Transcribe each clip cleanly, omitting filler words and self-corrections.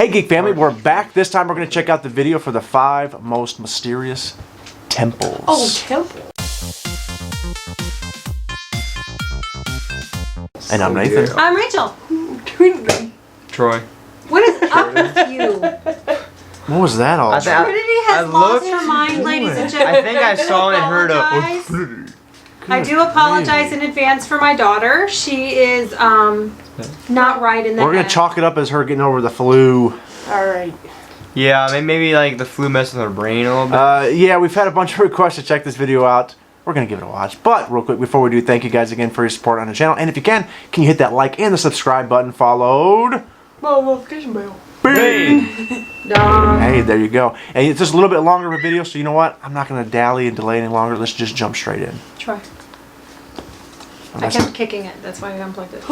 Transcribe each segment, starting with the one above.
Hey Geek family, we're back. This time we're going to check out the video for the 5 most mysterious temples. Oh, temple. And I'm Nathan. I'm Rachel. Troy. What is up with you? What was that all about? Trinity has lost her mind, ladies and gentlemen. I think I saw and heard of. I do apologize in advance for my daughter. She is not right in the We're going to head. chalk it up as her getting over the flu. Alright. Yeah, maybe like the flu messed with her brain a little bit. Yeah, we've had a bunch of requests to check this video out. We're going to give it a watch. But real quick, before we do, thank you guys again for your support on the channel. And if you can you hit that like and the subscribe button followed? Notification bell. Bing! Hey, there you go. And it's just a little bit longer of a video, so you know what? I'm not going to dally and delay any longer. Let's just jump straight in. Try. I Unless kept kicking it. That's why I unplugged it.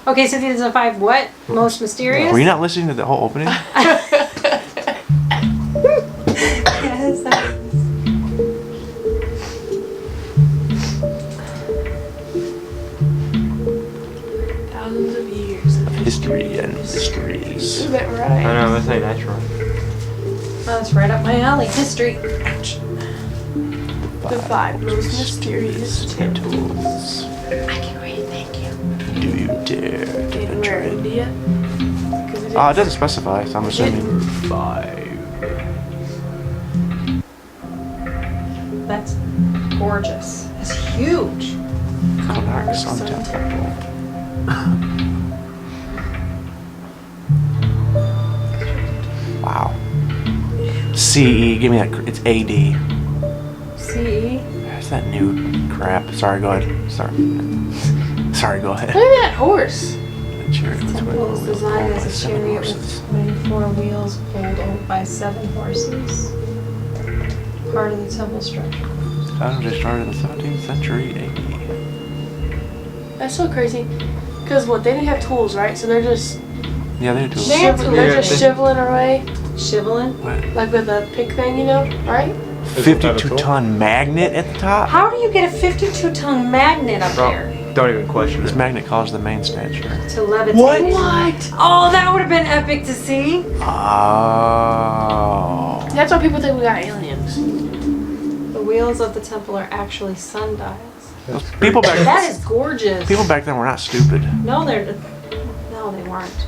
Okay, so these are the 5 what? Most mysterious? Were you not listening to the whole opening? Yes. Thousands of years. History and mysteries. Is that I right? know, that's not natural. Oh, that's right up my alley. History. The 5 most mysterious temples. I can read, thank you. Do you dare to in venture where? in? India? It doesn't specify, so I'm assuming 5. That's gorgeous. It's huge. Konark Sun Temple. Wow. CE, give me that. It's AD. CE? There's that new crap. Sorry, go ahead. Sorry, go ahead. Look at that horse. The chariot with Temple is designed as a 7 chariot horses. with 24 wheels pulled by 7 horses. Part of the temple structure. They started in the 17th century AD. That's so crazy. Because what, they didn't have tools, right? So they're just Yeah, they do. they're just shiveling away, Shiveling? like with a pick thing, you know, right? 52-ton magnet at the top. How do you get a 52-ton magnet up there? Don't even question This it. magnet caused the main statue. To levitate? What? Oh, that would have been epic to see. Oh. That's why people think we got aliens. The wheels of the temple are actually sundials. People back That is gorgeous. People back then were not stupid. No, they weren't.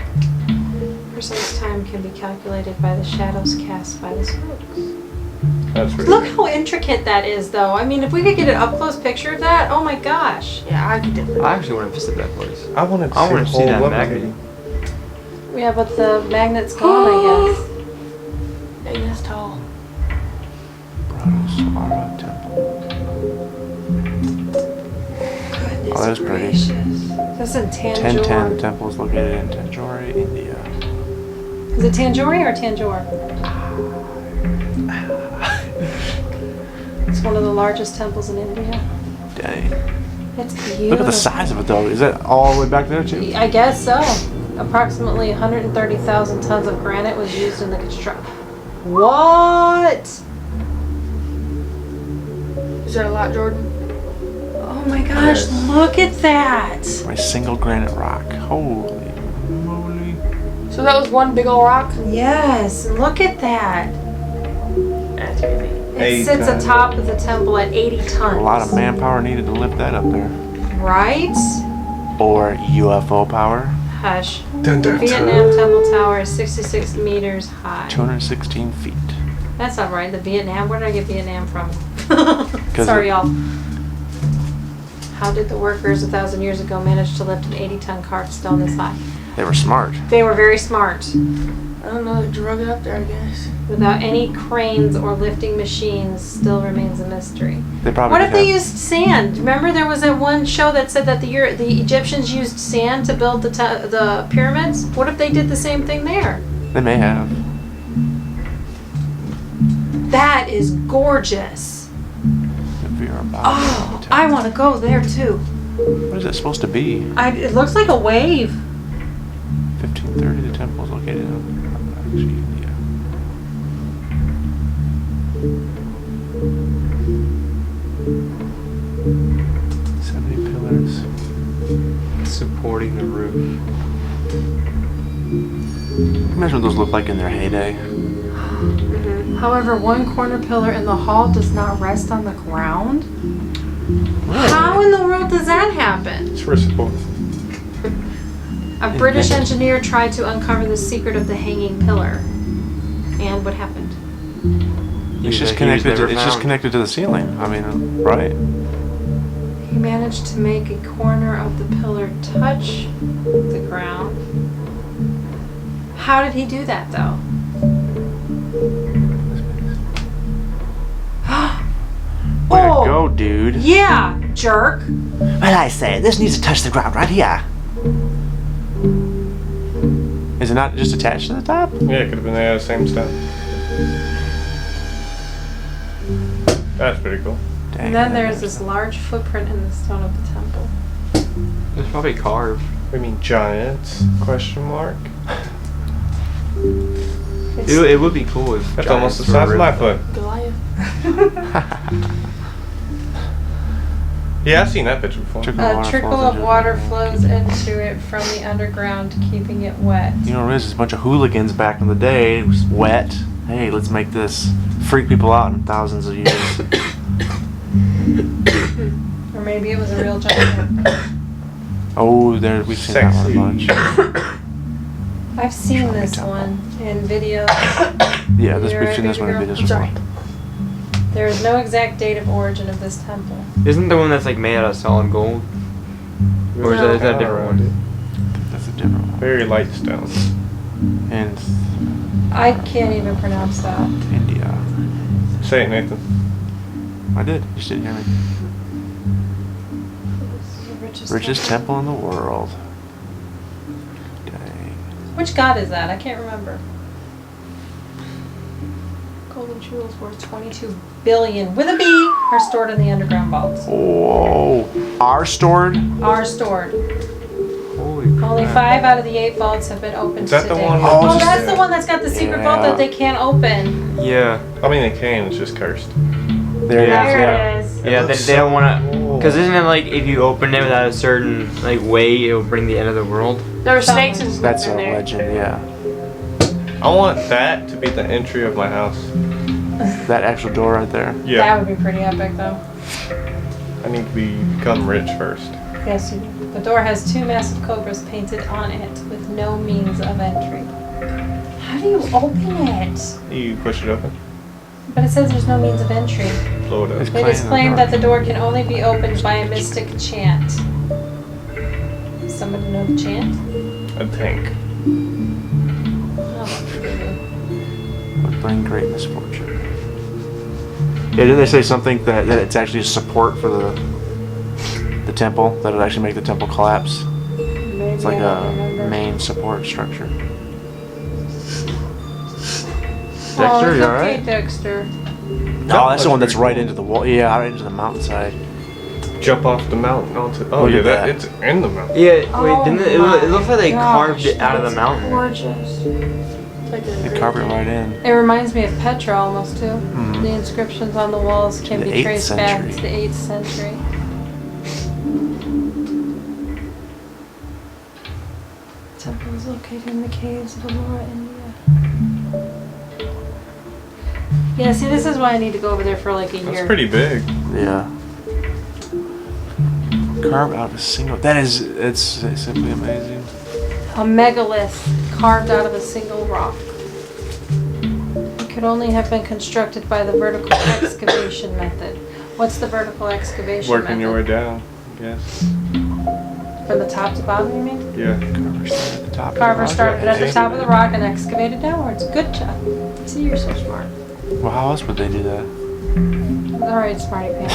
Precise time can be calculated by the shadows cast by the spokes. That's Look how intricate that is, though. I mean, if we could get an up-close picture of that, oh my gosh. Yeah, I could definitely. I actually want to visit that place. I want I want to see that magnet. Yeah, but the magnet's gone, I guess. Dang, that's tall. Brahmaswara Temple. Goodness Oh, that is pretty. gracious. That's in 1010 Tanjore. temple is located in Tanjore, India. Is it Tanjore or Tanjore? It's one of the largest temples in India. Dang. It's beautiful. Look at the size of it though. Is that all the way back there too? I guess so. Approximately 130,000 tons of granite was used in the construction. What? Is that a lot, Jordan? Oh my gosh, look at that. For a single granite rock. Holy moly. So that was one big old rock? Yes, look at that. That's crazy. It sits atop of the temple at 80 tons. A lot of manpower needed to lift that up there. Right? Or UFO power. Hush. The Vietnam Temple Tower is 66 meters high. 216 feet. That's not right. The Vietnam. Where did I get Vietnam from? 'Cause Sorry, y'all. How did the workers 1,000 years ago manage to lift an 80-ton carved stone this high? They were smart. They were very smart. I don't know, they drug it up there, I guess. Without any cranes or lifting machines, still remains a mystery. They probably What if did they have- used sand? Remember there was that one show that said that the Egyptians used sand to build the pyramids? What if they did the same thing there? They may have. That is gorgeous. If you're about Oh, I want to go there too. What is it supposed to be? It looks like a wave. 1530, the temple is located in actually India. supporting the roof. Imagine what those look like in their heyday. However, one corner pillar in the hall does not rest on the ground. Really? How in the world does that happen? It's for support. A British engineer tried to uncover the secret of the hanging pillar. And what happened? It's just connected. It's just connected to the ceiling. I mean, right? He managed to make a corner of the pillar touch the ground. How did he do that, though? Way to go, dude. Yeah, jerk. Well, I say, this needs to touch the ground right here. Is it not just attached to the top? Yeah, it could have been the same stuff. That's pretty cool. Dang, And then there's this large footprint in the stone of the temple. It's probably carved. I mean, giants? Question mark. It would be cool if That's almost the giants size of were my ripped. foot. Goliath. Yeah, I've seen that picture before. A trickle of water flows into it from the underground, keeping it wet. You know what it is? It's a bunch of hooligans back in the day. It was wet. Hey, let's make this freak people out in thousands of years. Or maybe it was a real giant. Oh, there we've seen that one a bunch. I've seen Show me this temple. one in videos. Yeah, You're we've right, seen this baby one in girl. videos Sorry. before. There is no exact date of origin of this temple. Isn't the one that's like made out of solid gold? Or is that a different one? That's a different one. Very light stone. And I can't even pronounce that. India. Say it, Nathan. I did. You just didn't hear me. Richest temple in the world. Dang. Which god is that? I can't remember. Golden jewels worth 22 billion with a B are stored in the underground vaults. Whoa. Are stored? Are stored. Holy Only crap. 5 out of the 8 vaults have been opened Is that to the date. one? Oh, Oh, just- that's the one that's got the secret vault Yeah. that they can't open. Yeah. I mean, they can. It's just cursed. There it is. Yeah. There Yeah. it is. Yeah, looks they don't want to. cool. Because isn't it like if you open it without a certain like way, it'll bring the end of the world? There were snakes and That's in a there. legend, yeah. I want that to be the entry of my house. That actual door right there. That Yeah. would be pretty epic, though. I need to become rich first. Yes, you do. The door has 2 massive cobras painted on it with no means of entry. How do you open it? You push it open, But it says there's no means of entry. blow it up. It's It is Claim the claimed door. that the door can only be opened by a mystic chant. Does somebody know the chant? A tank. Oh, maybe. Would bring great misfortune. Yeah, didn't they say something that it's actually a support for the temple? That it actually make the temple collapse? Maybe It's like I don't a remember. main support structure. Oh, Dexter, it's you okay, alright? Dexter. Oh, that's the one that's pretty right cool. into the wall. Yeah, right into the mountainside. Jump off the mountain onto. Oh Look yeah, at that. it's in the mountain. Yeah. Wait, Oh didn't it? It looks like they my carved gosh, it out of the that's mountain. Gorgeous. It's like a They carve it right in. It reminds me of Petra almost too. Mhm. The inscriptions on the walls can The be 8th traced back century. to the 8th century. The temple is located in the caves of Aurora, India. Yeah, see, this is why I need to go over there for like a year. That's pretty big. Yeah. Carved out of a single. That is, it's simply amazing. A megalith carved out of a single rock. It could only have been constructed by the vertical excavation method. What's the vertical excavation Working method? your way down, I guess. From the top to bottom, you mean? Yeah. Carver started at the top. Carver started at the Yeah. top of the rock and excavated downwards. Good job. See, you're so smart. Well, how else would they do that? Alright, smarty pants.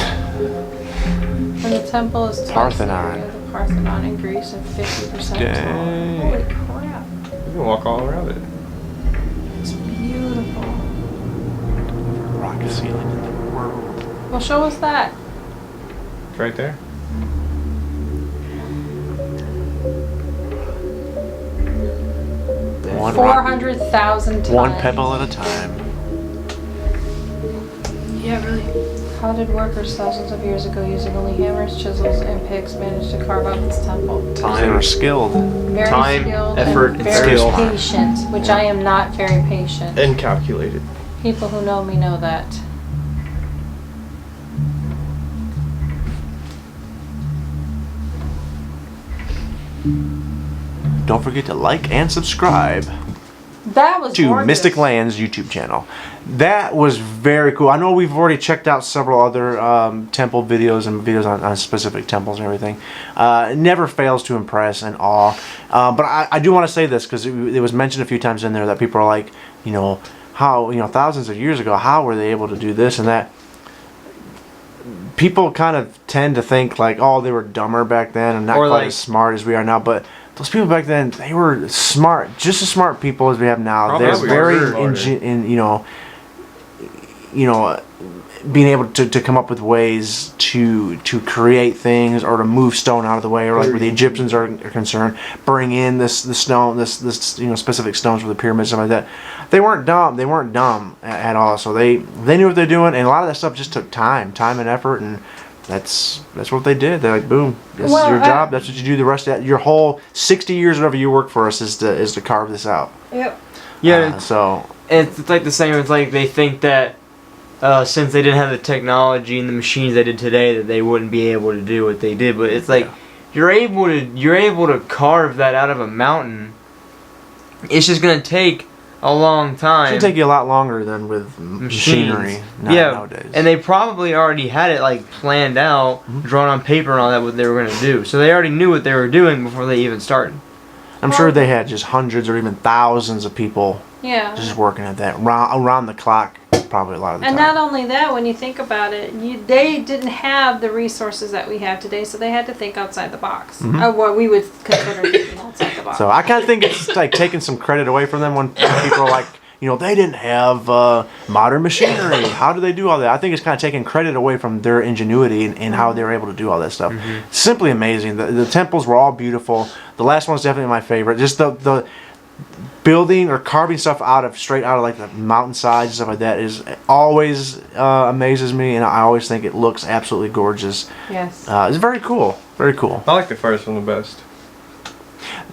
And the temple is twice the Parthenon. area of the Parthenon in Greece and 50% Dang. taller. Holy crap. You can walk all around it. It's beautiful. Rock ceiling in the world. Well, show us that. It's right there. One rock, 400,000 tons. one pebble at a time. Yeah, really. How did workers thousands of years ago, using only hammers, chisels, and picks, manage to carve out this temple? They Time. were skilled. Very Time, skilled, effort, and and very skill. patient, which I am not very patient. And calculated. People who know me know that. Don't forget to like and subscribe That was to gorgeous. Mystic Lands YouTube channel. That was very cool. I know we've already checked out several other temple videos and videos on specific temples and everything. It never fails to impress and awe. But I do want to say this because it was mentioned a few times in there that people are like, you know, how, you know, thousands of years ago, how were they able to do this and that? People kind of tend to think like, oh, they were dumber back then and not Or quite like- as smart as we are now. But those people back then, they were smart, just as smart people as we have now. Probably They're very, smarter. being able to come up with ways to create things or to move stone out of the way, or like where the Egyptians are concerned, bring in the stone, this specific stones for the pyramids, stuff like that. They weren't dumb. They weren't dumb at all. So they knew what they're doing, and a lot of that stuff just took time and effort, and that's what they did. They're like, boom, this is your job. That's what you do the rest of that. Your whole 60 years, whatever you work for us, is to carve this out. Yep. Yeah, So it's like the same. It's like they think that since they didn't have the technology and the machines they did today, that they wouldn't be able to do what they did. But it's like you're able to carve that out of a mountain. It's just gonna take a long time. it should take you a lot longer than with machinery nowadays. And they probably already had it like planned out, drawn on paper and all that, what they were gonna do. So they already knew what they were doing before they even started. I'm sure they had just hundreds or even thousands of people Yeah. just working at that around the clock, probably a lot of the And time. not only that, when you think about it, they didn't have the resources that we have today, so they had to think outside the box. What we would consider thinking outside the box. So I kind of think it's like taking some credit away from them when people are like, you know, they didn't have modern machinery. How do they do all that? I think it's kind of taking credit away from their ingenuity and how they were able to do all that stuff. Simply amazing. The temples were all beautiful. The last one's definitely my favorite. Just the building or carving stuff straight out of like the mountainsides and stuff like that is always amazes me, and I always think it looks absolutely gorgeous. Yes. It's very cool. Very cool. I like the first one the best.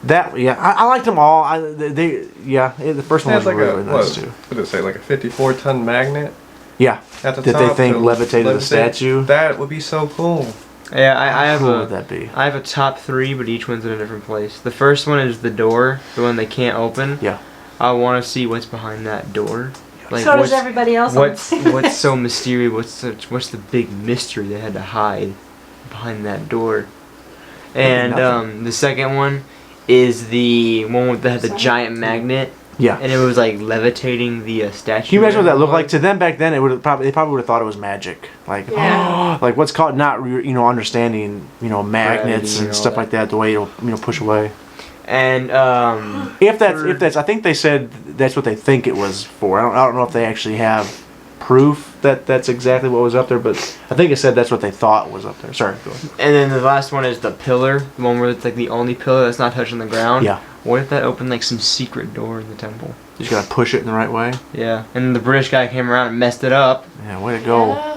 I liked them all. The first one was like really nice too. What did it say? Like a 54-ton magnet Yeah. at the Did top. they think to levitated the levitate? statue? That would be so cool. Yeah, I have How cool a would that be? I have a top 3, but each one's in a different place. The first one is the door, the one they can't open. Yeah. I want to see what's behind that door. Like so does what's everybody else. what's so mysterious? What's the big mystery they had to hide behind that door? And nothing. the second one is the one that had the giant magnet, Yeah. and it was like levitating the statue. Can you imagine what that looked like to them back then? They probably would have thought it was magic, like Yeah. like what's called not understanding magnets Gravity and and stuff all like that, the way it'll push away. And If that's I think they said that's what they think it was for. I don't know if they actually have proof that that's exactly what was up there, but I think it said that's what they thought was up there. Sorry, go ahead. and then the last one is the pillar, the one where it's like the only pillar that's not touching the ground. Yeah. What if that opened like some secret door in the temple? You just gotta push it in the right way. Yeah. And the British guy came around and messed it up. Yeah, way to go. Yeah.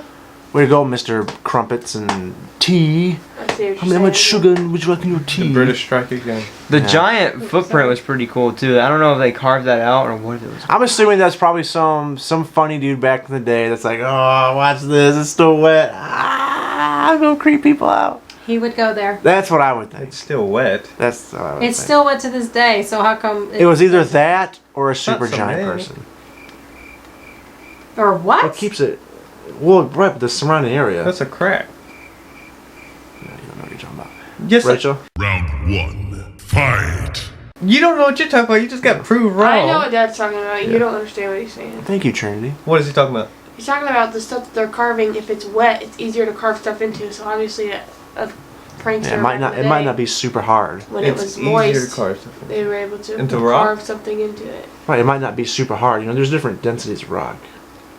Way to go, Mr. Crumpets and tea. I see what How you're much saying. sugar would you like in your tea? The British strike again. The Yeah. giant footprint was pretty cool too. I don't know if they carved that out or what it was. I'm assuming that's probably some funny dude back in the day that's like, oh, watch this, it's still wet. I'm gonna creep people out. He would go there. That's what I would think. It's still wet. That's what I would It's think. still wet to this day, so how come... It was either that or a super so giant bad. person. Or what? What keeps it? Well, right, but the surrounding area. That's a crack. You don't know what you're talking about. Yes, Rachel? Round one. Fight. You don't know what you're talking about. You just got proved wrong. I know what Dad's talking about. You don't understand what he's saying. Thank you, Trinity. What is he talking about? He's talking about the stuff that they're carving. If it's wet, it's easier to carve stuff into. So obviously, a prankster Yeah, it might back in it the might day, not be super hard. when It's it was easier moist. to carve stuff. They were able to Into rock? carve something into it. Right, it might not be super hard. There's different densities of rock.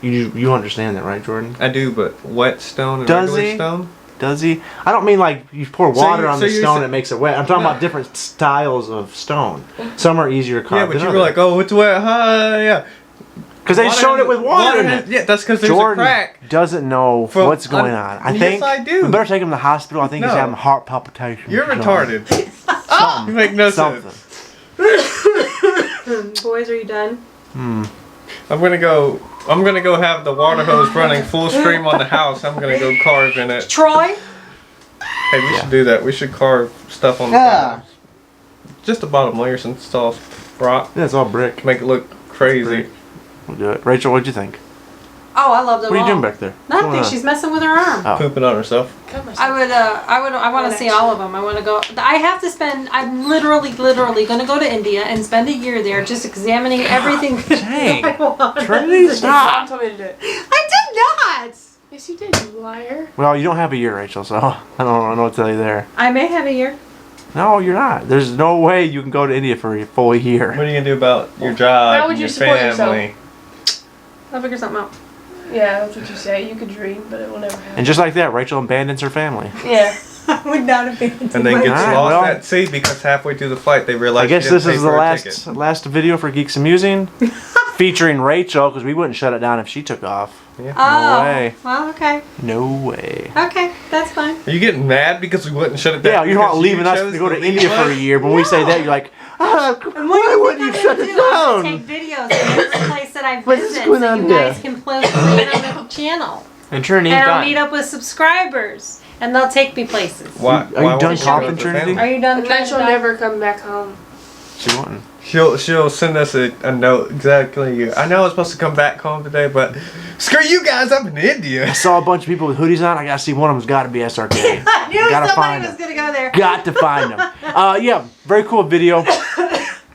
You understand that, right, Jordan? I do, but wet stone and Does regular he? stone? Does he? I don't mean like you pour So water you- on so the you're stone sa- and it makes it wet. I'm talking No. about different styles of stone. Some are easier to carve Yeah, but than you were others. like, oh, it's wet. Huh? Yeah. Because they showed it with water in it. Yeah, that's because there's Jordan a crack. doesn't know From- what's going on. I Yes, think I do. we better take him to the hospital. I think he's No. having heart palpitations. You're or retarded. something. You make no Something. sense. Boys, are you done? I'm gonna go have the water hose running full stream on the house. I'm gonna go carve in it. Troy? Hey, we should do that. We should carve stuff on the sides. Just the bottom layer since it's all rock. Yeah, it's all brick. Make it look crazy. We'll do it. Rachel, what'd you think? Oh, I love them What are you all. doing back there? What's going Nothing. on? She's messing with her arm. Oh. Pooping on herself. I want to see all of them. I want to go. I have to spend. I'm literally going to go to India and spend a year there, just examining everything. Dang. I want. Trinity, Mom stop. told me to do it. I did not. Yes, you did, you liar. Well, you don't have a year, Rachel, so I don't know what to tell you there. I may have a year. No, you're not. There's no way you can go to India for a full year. What are you gonna do about your job How would and you your support yourself? family? I'll figure something out. Yeah, that's what you say. You could dream, but it will never happen. And just like that, Rachel abandons her family. Yeah. I would not have been. And then gets Alright, lost well- at sea because halfway through the flight they realize I guess she didn't this pay is the for her ticket. last video for Geeks A Musing, featuring Rachel, because we wouldn't shut it down if she took off. Yeah. Oh. way. Well, okay. No way. Okay, that's fine. Are you getting mad because we wouldn't shut it down? Yeah, you're not because leaving us chose to go to leave India for a us? year. When we say that, you're like, why wouldn't you shut it down? Take videos of every place that I What is visit, going so on you there? guys can play it on the channel. And Trinity, And I'll meet up with subscribers, and they'll take me places. Why, Are you why done won't she talking, go with her Trinity? Are family? you done? And then she'll Trinidad? never come back home. She wouldn't. She'll send us a note exactly. I know I was supposed to come back home today, but screw you guys, I'm in India. I saw a bunch of people with hoodies on. I gotta see one of them's got to be SRK. I knew Gotta somebody find was him. gonna go there. Got to find them. Yeah, very cool video.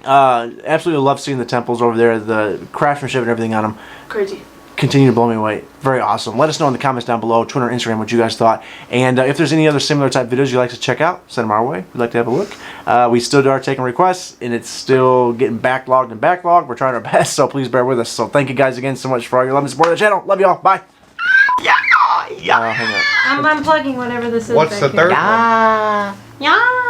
Absolutely love seeing the temples over there, the craftsmanship and everything on them. Crazy. Continue to blow me away. Very awesome. Let us know in the comments down below, Twitter, Instagram, what you guys thought. And if there's any other similar type videos you'd like to check out, send them our way. We'd like to have a look. We still are taking requests, and it's still getting backlogged and backlogged. We're trying our best, so please bear with us. So thank you guys again so much for all your love and support of the channel. Love you all. Bye. Hang on. I'm unplugging whatever this is. What's back the third here. one? Yeah.